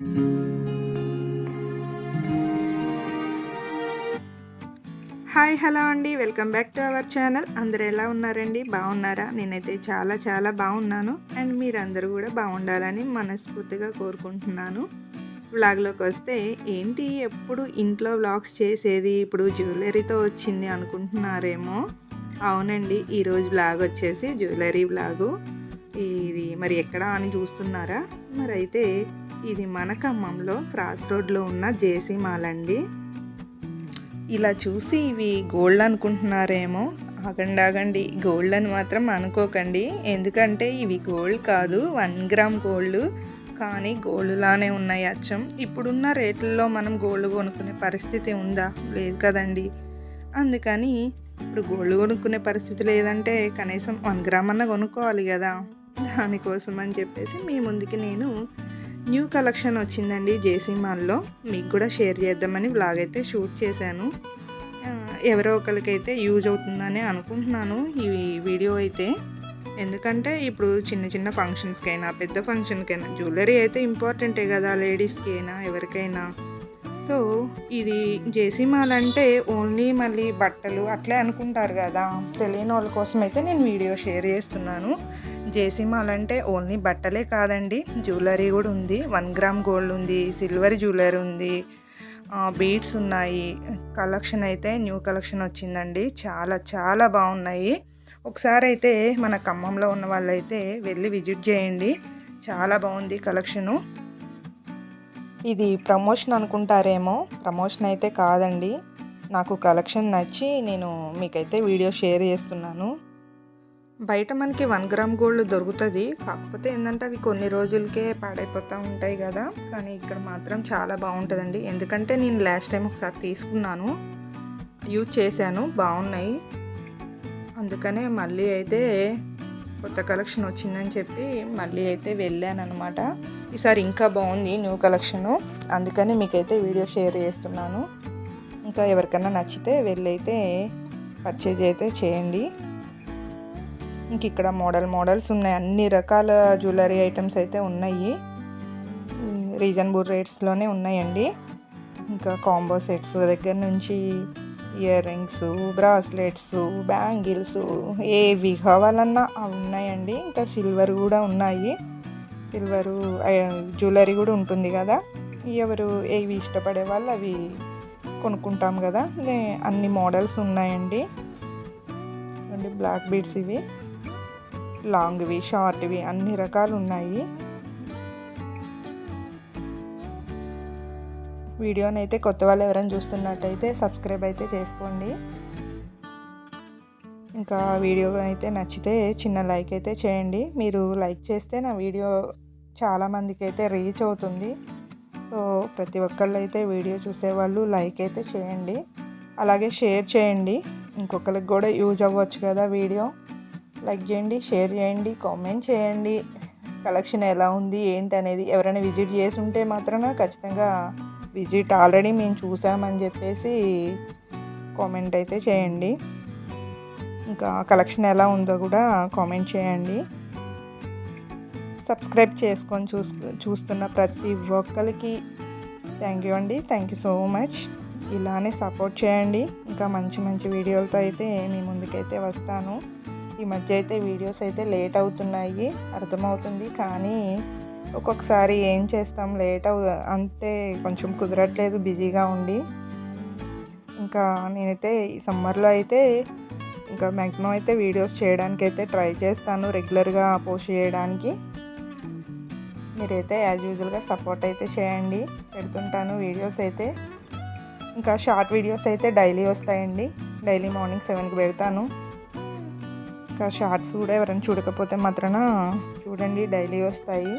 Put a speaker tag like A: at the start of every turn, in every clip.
A: Hi hello అండి, welcome back to our channel. అందరూ ఎలా ఉన్నారండి? బాగున్నారా? నేనైతే చాలా చాలా బాగున్నాను. అండ్ మీరందరూ కూడా బాగుండాలని మనస్ఫూర్తిగా కోరుకుంటున్నాను. వ్లాగ్లోకి వస్తే ఏంటి ఎప్పుడు ఇంట్లో వ్లాగ్స్ చేసేది, ఇప్పుడు జ్యువెలరీతో వచ్చింది అనుకుంటున్నారేమో. అవునండి, ఈరోజు వ్లాగ్ వచ్చేసి జ్యువెలరీ వ్లాగు. ఇది మరి ఎక్కడ అని చూస్తున్నారా? మరి అయితే ఇది మన ఖమ్మంలో క్రాస్ రోడ్లో ఉన్న జేసీ మాల్ అండి. ఇలా చూసి ఇవి గోల్డ్ అనుకుంటున్నారేమో. ఆగండి, గోల్డ్ అని మాత్రం అనుకోకండి. ఎందుకంటే ఇవి గోల్డ్ కాదు, 1 గ్రామ్ గోల్డ్. కానీ గోల్డ్లానే ఉన్నాయి అచ్చం. ఇప్పుడున్న రేట్లలో మనం గోల్డ్ కొనుక్కునే పరిస్థితి ఉందా? లేదు కదండి. అందుకని ఇప్పుడు గోల్డ్ కొనుక్కునే పరిస్థితి లేదంటే కనీసం 1 గ్రామ్ అన్న కొనుక్కోవాలి కదా. దానికోసం అని చెప్పేసి మీ ముందుకి నేను న్యూ కలెక్షన్ వచ్చిందండి జేసీ మాల్లో. మీకు కూడా షేర్ చేద్దామని వ్లాగ్ అయితే షూట్ చేశాను. ఎవరో ఒకరికైతే యూజ్ అవుతుందని అనుకుంటున్నాను ఈ వీడియో అయితే. ఎందుకంటే ఇప్పుడు చిన్న చిన్న ఫంక్షన్స్కైనా పెద్ద ఫంక్షన్కైనా జ్యువెలరీ అయితే ఇంపార్టెంటే కదా, లేడీస్కి అయినా ఎవరికైనా. సో ఇది జేసీ మాల్ అంటే ఓన్లీ మళ్ళీ బట్టలు అట్లే అనుకుంటారు కదా. తెలియని వాళ్ళ కోసం అయితే నేను వీడియో షేర్ చేస్తున్నాను. జేసీ మాల్ అంటే ఓన్లీ బట్టలే కాదండి, జ్యువెలరీ కూడా ఉంది. 1 గ్రామ్ గోల్డ్ ఉంది, సిల్వర్ జ్యువెలరీ ఉంది, బీడ్స్ ఉన్నాయి. కలెక్షన్ అయితే న్యూ కలెక్షన్ వచ్చిందండి. చాలా చాలా బాగున్నాయి. ఒకసారి అయితే మన ఖమ్మంలో ఉన్న వాళ్ళైతే వెళ్ళి విజిట్ చేయండి. చాలా బాగుంది కలెక్షను. ఇది ప్రమోషన్ అనుకుంటారేమో, ప్రమోషన్ అయితే కాదండి. నాకు కలెక్షన్ నచ్చి నేను మీకైతే వీడియో షేర్ చేస్తున్నాను. బయట మనకి 1 గ్రామ్ గోల్డ్ దొరుకుతుంది, కాకపోతే ఏంటంటే అవి కొన్ని రోజులకే పాడైపోతూ ఉంటాయి కదా. కానీ ఇక్కడ మాత్రం చాలా బాగుంటుందండి. ఎందుకంటే నేను లాస్ట్ టైం ఒకసారి తీసుకున్నాను, యూజ్ చేశాను, బాగున్నాయి. అందుకనే మళ్ళీ అయితే కొత్త కలెక్షన్ వచ్చిందని చెప్పి మళ్ళీ అయితే వెళ్ళాను అనమాట. ఈసారి ఇంకా బాగుంది న్యూ కలెక్షను, అందుకని మీకైతే వీడియో షేర్ చేస్తున్నాను. ఇంకా ఎవరికైనా నచ్చితే వెళ్ళైతే పర్చేజ్ అయితే చేయండి. ఇంక ఇక్కడ మోడల్స్ ఉన్నాయి, అన్ని రకాల జ్యువెలరీ ఐటమ్స్ అయితే ఉన్నాయి. రీజనబుల్ రేట్స్లోనే ఉన్నాయండి. ఇంకా కాంబో సెట్స్ దగ్గర నుంచి ఇయర్ రింగ్స్, బ్రాస్లెట్స్, బ్యాంగిల్స్ ఏవి కావాలన్నా అవి ఉన్నాయండి. ఇంకా సిల్వర్ కూడా ఉన్నాయి. సిల్వరు జ్యువెలరీ కూడా ఉంటుంది కదా, ఎవరు ఏవి ఇష్టపడే వాళ్ళు అవి కొనుక్కుంటాం కదా. అన్ని మోడల్స్ ఉన్నాయండి. బ్లాక్ బీడ్స్, ఇవి లాంగ్వి, షార్ట్వి అన్ని రకాలు ఉన్నాయి. వీడియోని అయితే కొత్త వాళ్ళు ఎవరైనా చూస్తున్నట్టయితే సబ్స్క్రైబ్ అయితే చేసుకోండి. ఇంకా వీడియో అయితే నచ్చితే చిన్న లైక్ అయితే చేయండి. మీరు లైక్ చేస్తే నా వీడియో చాలామందికి అయితే రీచ్ అవుతుంది. సో ప్రతి ఒక్కళ్ళు అయితే వీడియో చూసేవాళ్ళు లైక్ అయితే చేయండి, అలాగే షేర్ చేయండి. ఇంకొకరికి కూడా యూజ్ అవ్వచ్చు కదా వీడియో. లైక్ చేయండి, షేర్ చేయండి, కామెంట్ చేయండి. కలెక్షన్ ఎలా ఉంది ఏంటి అనేది ఎవరైనా విజిట్ చేసి ఉంటే మాత్రం ఖచ్చితంగా విజిట్ ఆల్రెడీ మేము చూసామని చెప్పేసి కామెంట్ అయితే చేయండి. ఇంకా కలెక్షన్ ఎలా ఉందో కూడా కామెంట్ చేయండి. సబ్స్క్రైబ్ చేసుకొని చూస్తున్న ప్రతి ఒక్కరికి థ్యాంక్ యూ అండి. Thank you so much. ఇలానే సపోర్ట్ చేయండి. ఇంకా మంచి మంచి వీడియోలతో అయితే మీ ముందుకైతే వస్తాను. ఈ మధ్య అయితే వీడియోస్ అయితే లేట్ అవుతున్నాయి, అర్థమవుతుంది. కానీ ఒక్కొక్కసారి ఏం చేస్తాం, అంటే కొంచెం కుదరట్లేదు, బిజీగా ఉండి. ఇంకా నేనైతే ఈ సమ్మర్లో అయితే ఇంకా మ్యాక్సిమం అయితే వీడియోస్ చేయడానికి అయితే ట్రై చేస్తాను, రెగ్యులర్గా పోస్ట్ చేయడానికి. మీరైతే యాజ్ యూజువల్గా సపోర్ట్ అయితే చేయండి. పెడుతుంటాను వీడియోస్ అయితే. ఇంకా షార్ట్ వీడియోస్ అయితే డైలీ వస్తాయండి. డైలీ మార్నింగ్ 7కి పెడతాను. ఇంకా షార్ట్స్ కూడా ఎవరైనా చూడకపోతే మాత్రాన చూడండి, డైలీ వస్తాయి.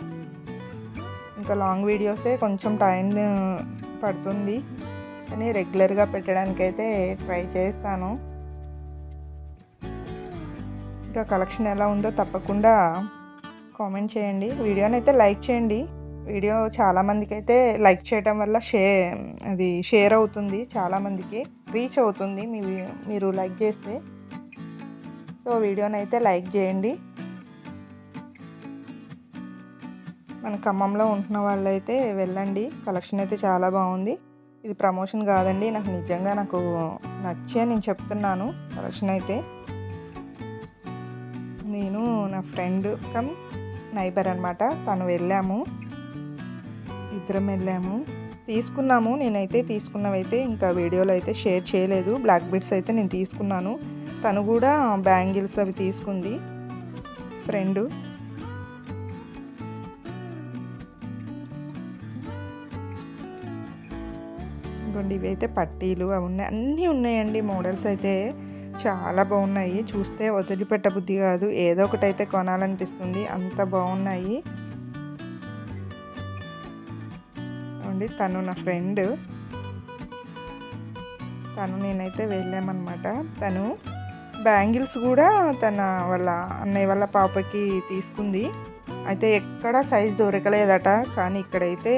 A: ఇంకా లాంగ్ వీడియోసే కొంచెం టైం పడుతుంది, కానీ రెగ్యులర్గా పెట్టడానికైతే ట్రై చేస్తాను. ఇంకా కలెక్షన్ ఎలా ఉందో తప్పకుండా కామెంట్ చేయండి. వీడియోని అయితే లైక్ చేయండి. వీడియో చాలామందికి అయితే లైక్ చేయడం వల్ల షేర్ అవుతుంది, చాలామందికి రీచ్ అవుతుంది మీరు లైక్ చేస్తే. సో వీడియోని అయితే లైక్ చేయండి. మన ఖమ్మంలో ఉంటున్న వాళ్ళైతే వెళ్ళండి, కలెక్షన్ అయితే చాలా బాగుంది. ఇది ప్రమోషన్ కాదండి, నాకు నిజంగా నచ్చి నేను చెప్తున్నాను. కలెక్షన్ అయితే నేను నా ఫ్రెండ్ కమ్ నైబర్ అనమాట, తను వెళ్ళాము, ఇద్దరం వెళ్ళాము, తీసుకున్నాము. నేనైతే తీసుకున్నవైతే ఇంకా వీడియోలో అయితే షేర్ చేయలేదు. బ్లాక్ బీడ్స్ అయితే నేను తీసుకున్నాను, తను కూడా బ్యాంగిల్స్ అవి తీసుకుంది ఫ్రెండు. ఇంకోండి ఇవైతే పట్టీలు అవి ఉన్నాయి, అన్నీ ఉన్నాయండి. మోడల్స్ అయితే చాలా బాగున్నాయి, చూస్తే వదిలిపెట్ట బుద్ధి కాదు, ఏదో ఒకటి అయితే కొనాలనిపిస్తుంది, అంత బాగున్నాయి. అండి తను నా ఫ్రెండ్, నేనైతే వెళ్ళామన్నమాట. తను బ్యాంగిల్స్ కూడా వాళ్ళ అన్నయ్య వాళ్ళ పాపకి తీసుకుంది. అయితే ఎక్కడ సైజ్ దొరకలేదట, కానీ ఇక్కడైతే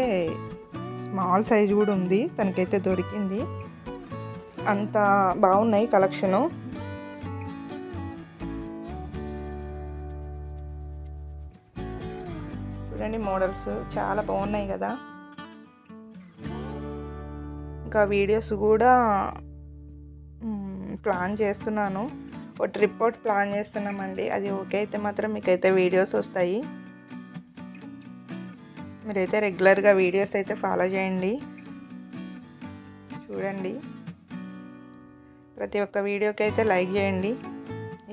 A: స్మాల్ సైజ్ కూడా ఉంది, తనకైతే దొరికింది. అంత బాగున్నాయి కలెక్షను. చూడండి మోడల్స్ చాలా బాగున్నాయి కదా. ఇంకా వీడియోస్ కూడా ప్లాన్ చేస్తున్నాను, ఒక ట్రిప్ అవుట్ ప్లాన్ చేస్తున్నామండి. అది ఓకే అయితే మాత్రం మీకైతే వీడియోస్ వస్తాయి. మీరైతే రెగ్యులర్గా వీడియోస్ అయితే ఫాలో చేయండి, చూడండి. ప్రతి ఒక్క వీడియోకి అయితే లైక్ చేయండి.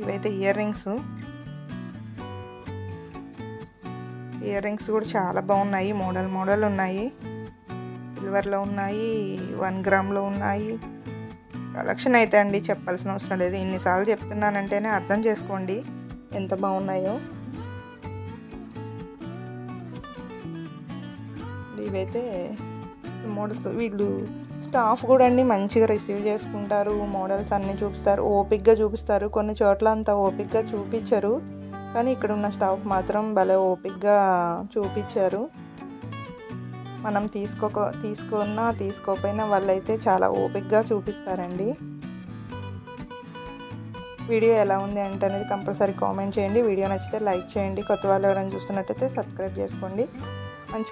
A: ఇవైతే ఇయర్ రింగ్స్ కూడా చాలా బాగున్నాయి, మోడల్ ఉన్నాయి. సిల్వర్లో ఉన్నాయి, 1 గ్రామ్లో ఉన్నాయి. కలెక్షన్ అయితే అండి చెప్పాల్సిన అవసరం లేదు, ఇన్నిసార్లు చెప్తున్నానంటేనే అర్థం చేసుకోండి ఎంత బాగున్నాయో. ఇవైతే మోడల్స్, వీళ్ళు స్టాఫ్ కూడా అండి మంచిగా రిసీవ్ చేసుకుంటారు, మోడల్స్ అన్నీ చూపిస్తారు, ఓపిక్గా చూపిస్తారు. కొన్ని చోట్ల అంత ఓపిక్గా చూపించరు, కానీ ఇక్కడ ఉన్న స్టాఫ్ మాత్రం భలే ఓపిక్గా చూపించారు. మనం తీసుకున్నా తీసుకోకపోయినా వాళ్ళైతే చాలా ఓపిక్గా చూపిస్తారండి. వీడియో ఎలా ఉంది అనేది కంపల్సరీ కామెంట్ చేయండి. వీడియో నచ్చితే లైక్ చేయండి. కొత్త వాళ్ళు ఎవరైనా చూస్తున్నట్టయితే సబ్స్క్రైబ్ చేసుకోండి.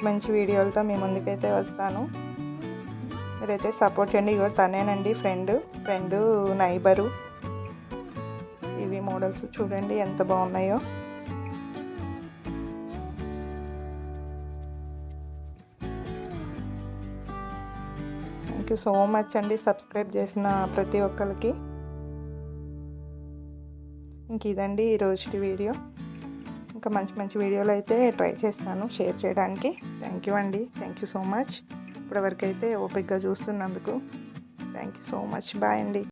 A: మంచి వీడియోలతో మీ ముందుకైతే వస్తాను, మీరైతే సపోర్ట్ చేయండి. ఇగో తనేనండి ఫ్రెండ్ నైబరు. ఇవి మోడల్స్ చూడండి ఎంత బాగున్నాయో. థ్యాంక్ యూ సో మచ్ అండి సబ్స్క్రైబ్ చేసిన ప్రతి ఒక్కరికి. ఇంక ఇదండి ఈరోజు వీడియో. ఇంకా మంచి వీడియోలు అయితే ట్రై చేస్తాను షేర్ చేయడానికి. థ్యాంక్ యూ అండి, థ్యాంక్ యూ సో మచ్. ఇప్పటివరకు అయితే ఓపిక్గా చూస్తున్నందుకు thank you so much. Bye అండి.